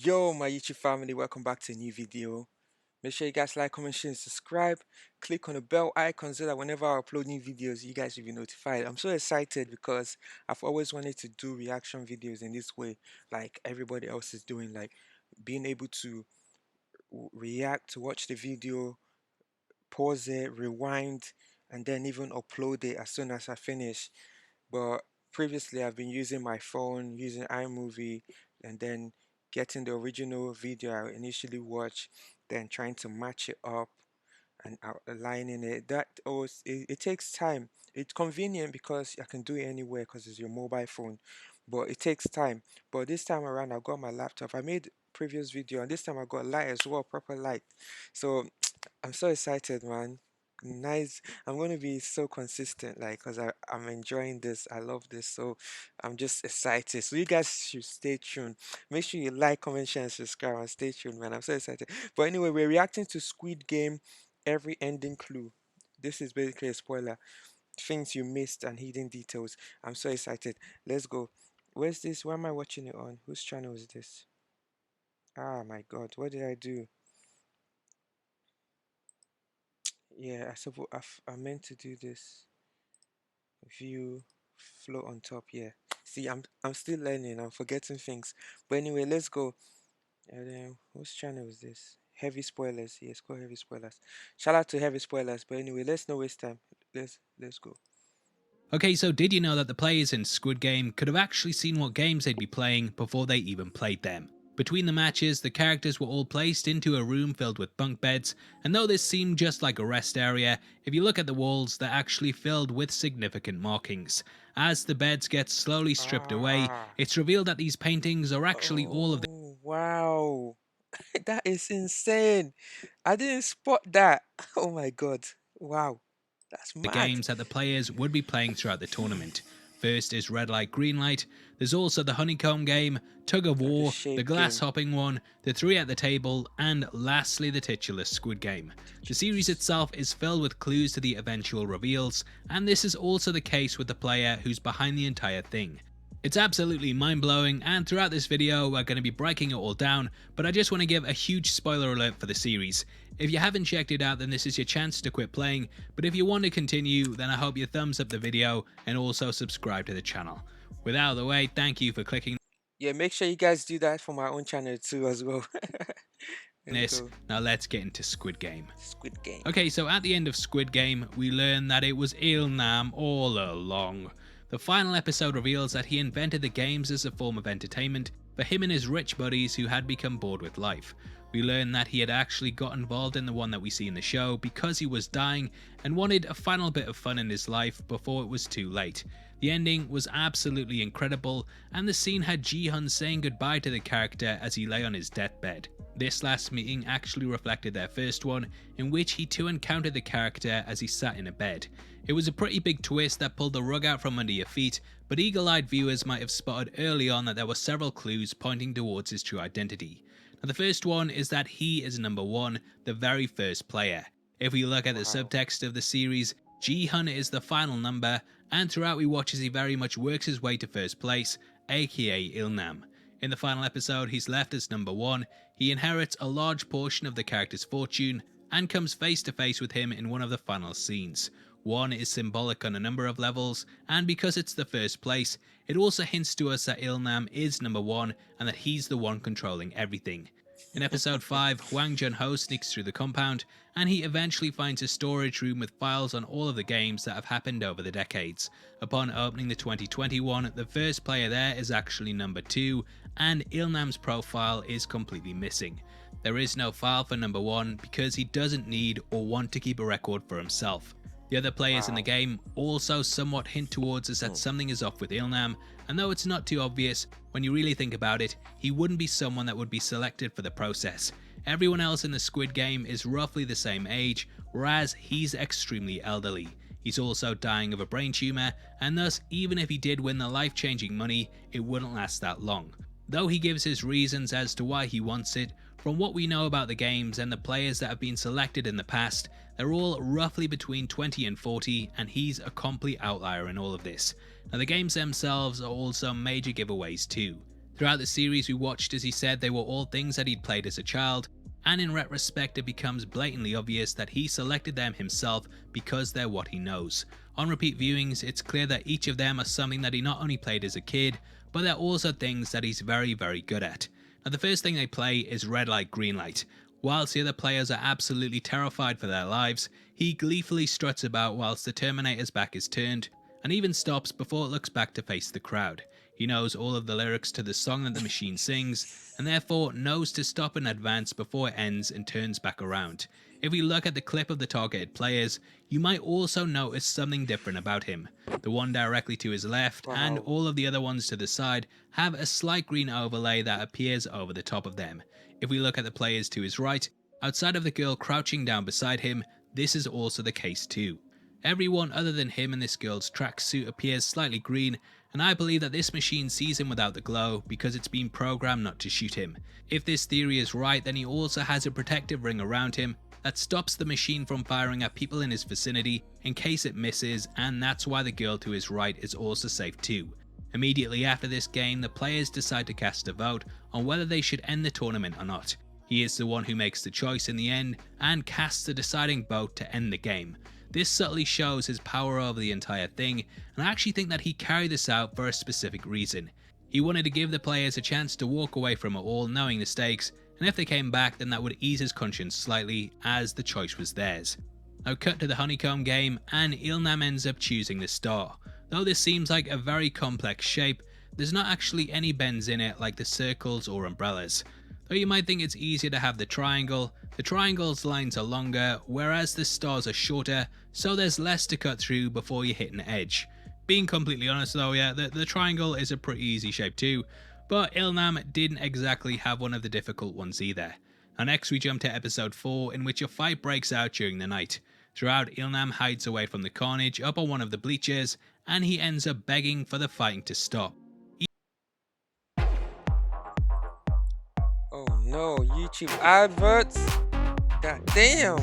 Yo, my YouTube family, welcome back to a new video. Make sure you guys like, comment, share, and subscribe. Click on the bell icon so that whenever I upload new videos, you guys will be notified. I'm so excited because I've always wanted to do reaction videos in this way, like everybody else is doing, like being able to react, to watch the video, pause it, rewind, and then even upload it as soon as I finish. But previously, I've been using my phone, using iMovie, and then getting the original video I initially watched, then trying to match it up and aligning it. That always it takes time. It's convenient because I can do it anywhere because it's your mobile phone, but it takes time. But this time around, I got my laptop. I made previous video, and this time I got light as well, proper light. So I'm so excited, man. Nice. I'm going to be so consistent, like, because I'm enjoying this. I love this. So I'm just excited. So you guys should stay tuned. Make sure you like, comment, share, and subscribe, and stay tuned, man. I'm so excited. But anyway, we're reacting to Squid Game, every ending clue. This is basically a spoiler. Things you missed and hidden details. I'm so excited. Let's go. Where's this? Where am I watching it on? Whose channel is this? Ah, my God. What did I do? Yeah, I suppose I meant to do this. View, float on top. Yeah. See, I'm still learning. I'm forgetting things. But anyway, let's go. And then whose channel is this? Heavy spoilers. Yes, called heavy spoilers. Shout out to heavy spoilers. But anyway, let's not waste time. Let's go. Okay, so did you know that the players in Squid Game could have actually seen what games they'd be playing before they even played them? Between the matches, the characters were all placed into a room filled with bunk beds, and though this seemed just like a rest area, if you look at the walls, they're actually filled with significant markings. As the beds get slowly stripped away, Ah. it's revealed that these paintings are actually all of the Oh, wow. That is insane. I didn't spot that. Oh my God. Wow. That's mad. games that the players would be playing throughout the tournament. First is Red Light Green Light, there's also the Honeycomb game, Tug of And the War, the shape Glass game. Hopping one, the Three at the Table, and lastly the titular Squid Game. The series itself is filled with clues to the eventual reveals, and this is also the case with the player who's behind the entire thing. It's absolutely mind-blowing, and throughout this video we're going to be breaking it all down, but I just want to give a huge spoiler alert for the series. If you haven't checked it out, then this is your chance to quit playing, but if you want to continue, then I hope you thumbs up the video and also subscribe to the channel. With that out of the way, thank you for clicking Yeah, make sure you guys do that for my own channel too as well. Let's this. go. Now let's get into Squid Game. Squid Game. Okay, so at the end of Squid Game, we learn that it was Nam all along. The final episode reveals that he invented the games as a form of entertainment for him and his rich buddies who had become bored with life. We learn that he had actually got involved in the one that we see in the show because he was dying and wanted a final bit of fun in his life before it was too late. The ending was absolutely incredible, and the scene had Ji-hun saying goodbye to the character as he lay on his deathbed. This last meeting actually reflected their first one, in which he too encountered the character as he sat in a bed. It was a pretty big twist that pulled the rug out from under your feet, but eagle-eyed viewers might have spotted early on that there were several clues pointing towards his true identity. Now the first one is that he is number one, the very first player. If we look at the Wow. subtext of the series, Ji-hun is the final number, and throughout we watch as he very much works his way to first place, aka Ilnam. In the final episode, he's left as number one, he inherits a large portion of the character's fortune, and comes face to face with him in one of the final scenes. One is symbolic on a number of levels, and because it's the first place, it also hints to us that Ilnam is number one and that he's the one controlling everything. In episode 5, Hwang Jun-ho sneaks through the compound, and he eventually finds a storage room with files on all of the games that have happened over the decades. Upon opening the 2021, the first player there is actually number 2, and Ilnam's profile is completely missing. There is no file for number 1 because he doesn't need or want to keep a record for himself. The other players in the game also somewhat hint towards us that something is off with Ilnam, and though it's not too obvious, when you really think about it, he wouldn't be someone that would be selected for the process. Everyone else in the Squid Game is roughly the same age, whereas he's extremely elderly. He's also dying of a brain tumour, and thus even if he did win the life-changing money, it wouldn't last that long. Though he gives his reasons as to why he wants it, from what we know about the games and the players that have been selected in the past, they're all roughly between 20 and 40, and he's a complete outlier in all of this. Now the games themselves are also major giveaways too. Throughout the series, we watched as he said they were all things that he'd played as a child, and in retrospect, it becomes blatantly obvious that he selected them himself because they're what he knows. On repeat viewings, it's clear that each of them are something that he not only played as a kid, but they're also things that he's very, very good at. Now, the first thing they play is red light, green light. Whilst the other players are absolutely terrified for their lives, he gleefully struts about whilst the Terminator's back is turned, and even stops before it looks back to face the crowd. He knows all of the lyrics to the song that the machine sings, and therefore knows to stop in advance before it ends and turns back around. If we look at the clip of the targeted players, you might also notice something different about him. The one directly to his left and Wow. all of the other ones to the side have a slight green overlay that appears over the top of them. If we look at the players to his right, outside of the girl crouching down beside him, this is also the case too. Everyone other than him in this girl's tracksuit appears slightly green, and I believe that this machine sees him without the glow because it's been programmed not to shoot him. If this theory is right, then he also has a protective ring around him that stops the machine from firing at people in his vicinity in case it misses, and that's why the girl to his right is also safe too. Immediately after this game, the players decide to cast a vote on whether they should end the tournament or not. He is the one who makes the choice in the end and casts the deciding vote to end the game. This subtly shows his power over the entire thing, and I actually think that he carried this out for a specific reason. He wanted to give the players a chance to walk away from it all knowing the stakes, and if they came back then that would ease his conscience slightly as the choice was theirs. Now cut to the honeycomb game, and Ilnam ends up choosing the star. Though this seems like a very complex shape, there's not actually any bends in it like the circles or umbrellas. Though you might think it's easier to have the triangle's lines are longer, whereas the stars are shorter, so there's less to cut through before you hit an edge. Being completely honest though, yeah, the triangle is a pretty easy shape too, but Ilnam didn't exactly have one of the difficult ones either. Now next we jump to episode 4, in which a fight breaks out during the night. Throughout, Ilnam hides away from the carnage up on one of the bleachers, and he ends up begging for the fighting to stop. Oh no, YouTube adverts. God damn.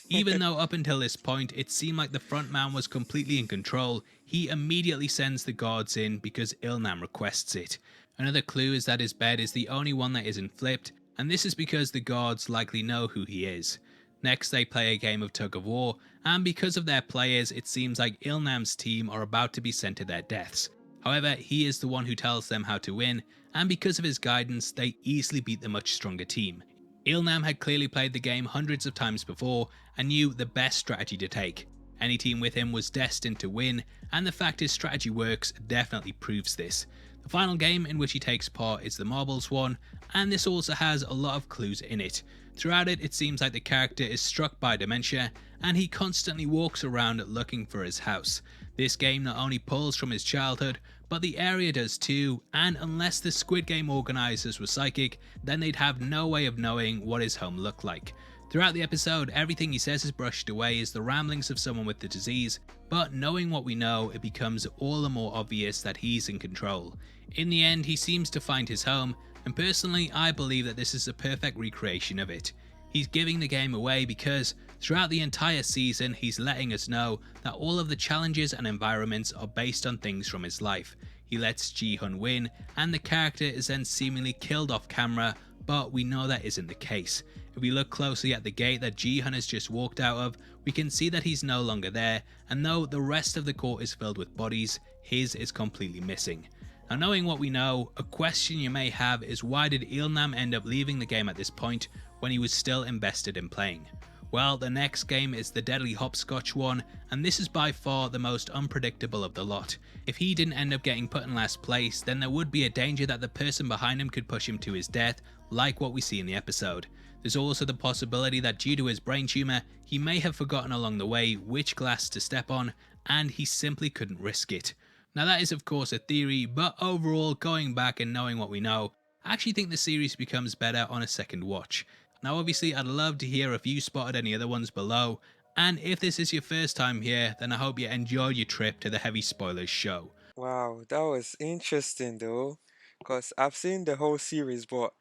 Even though up until this point it seemed like the frontman was completely in control, he immediately sends the guards in because Ilnam requests it. Another clue is that his bed is the only one that isn't flipped, and this is because the guards likely know who he is. Next they play a game of Tug of War, and because of their players it seems like Ilnam's team are about to be sent to their deaths. However, he is the one who tells them how to win, and because of his guidance they easily beat the much stronger team. Ilnam had clearly played the game hundreds of times before and knew the best strategy to take. Any team with him was destined to win, and the fact his strategy works definitely proves this. The final game in which he takes part is the marbles one, and this also has a lot of clues in it. Throughout it, it seems like the character is struck by dementia, and he constantly walks around looking for his house. This game not only pulls from his childhood, but the area does too, and unless the Squid Game organisers were psychic, then they'd have no way of knowing what his home looked like. Throughout the episode, everything he says is brushed away as the ramblings of someone with the disease, but knowing what we know, it becomes all the more obvious that he's in control. In the end, he seems to find his home, and personally, I believe that this is a perfect recreation of it. He's giving the game away because throughout the entire season he's letting us know that all of the challenges and environments are based on things from his life. He lets Ji-hun win, and the character is then seemingly killed off camera, but we know that isn't the case. If we look closely at the gate that Ji-hun has just walked out of, we can see that he's no longer there, and though the rest of the court is filled with bodies, his is completely missing. Now knowing what we know, a question you may have is why did Ilnam end up leaving the game at this point when he was still invested in playing? Well, the next game is the deadly hopscotch one, and this is by far the most unpredictable of the lot. If he didn't end up getting put in last place, then there would be a danger that the person behind him could push him to his death, like what we see in the episode. There's also the possibility that due to his brain tumour, he may have forgotten along the way which glass to step on, and he simply couldn't risk it. Now that is of course a theory, but overall, going back and knowing what we know, I actually think the series becomes better on a second watch. Now obviously I'd love to hear if you spotted any other ones below, and if this is your first time here, then I hope you enjoy your trip to the Heavy Spoilers show. Wow, that was interesting though. Because I've seen the whole series, but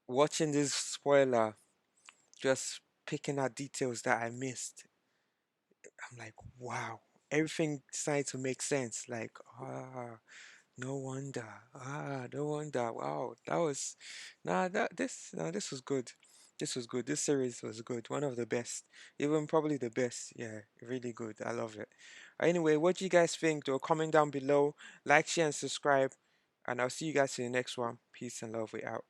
watching this spoiler, just picking out details that I missed, I'm like, wow, everything started to make sense. Like, ah. No wonder. Ah, no wonder. Wow, that was, this was good. This was good. This series was good. One of the best, even probably the best. Yeah, really good. I love it. Anyway, what do you guys think? Do a comment down below. Like, share, and subscribe. And I'll see you guys in the next one. Peace and love. We out.